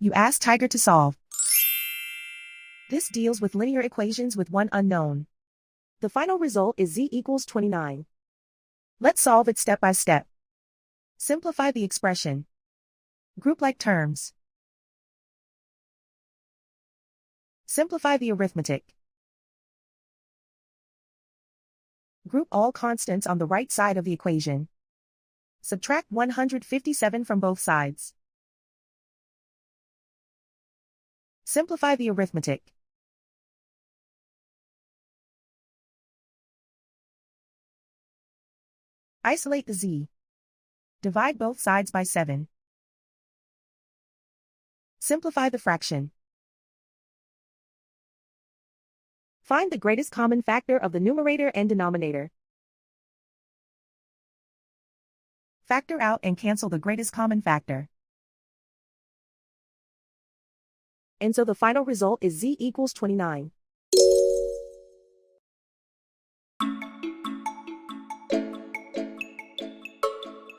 You ask Tiger to solve. This deals with linear equations with one unknown. The final result is z equals 29. Let's solve it step by step. Simplify the expression. Group like terms. Simplify the arithmetic. Group all constants on the right side of the equation. Subtract 157 from both sides. Simplify the arithmetic. Isolate the z. Divide both sides by 7. Simplify the fraction. Find the greatest common factor of the numerator and denominator. Factor out and cancel the greatest common factor. And so the final result is z equals 29.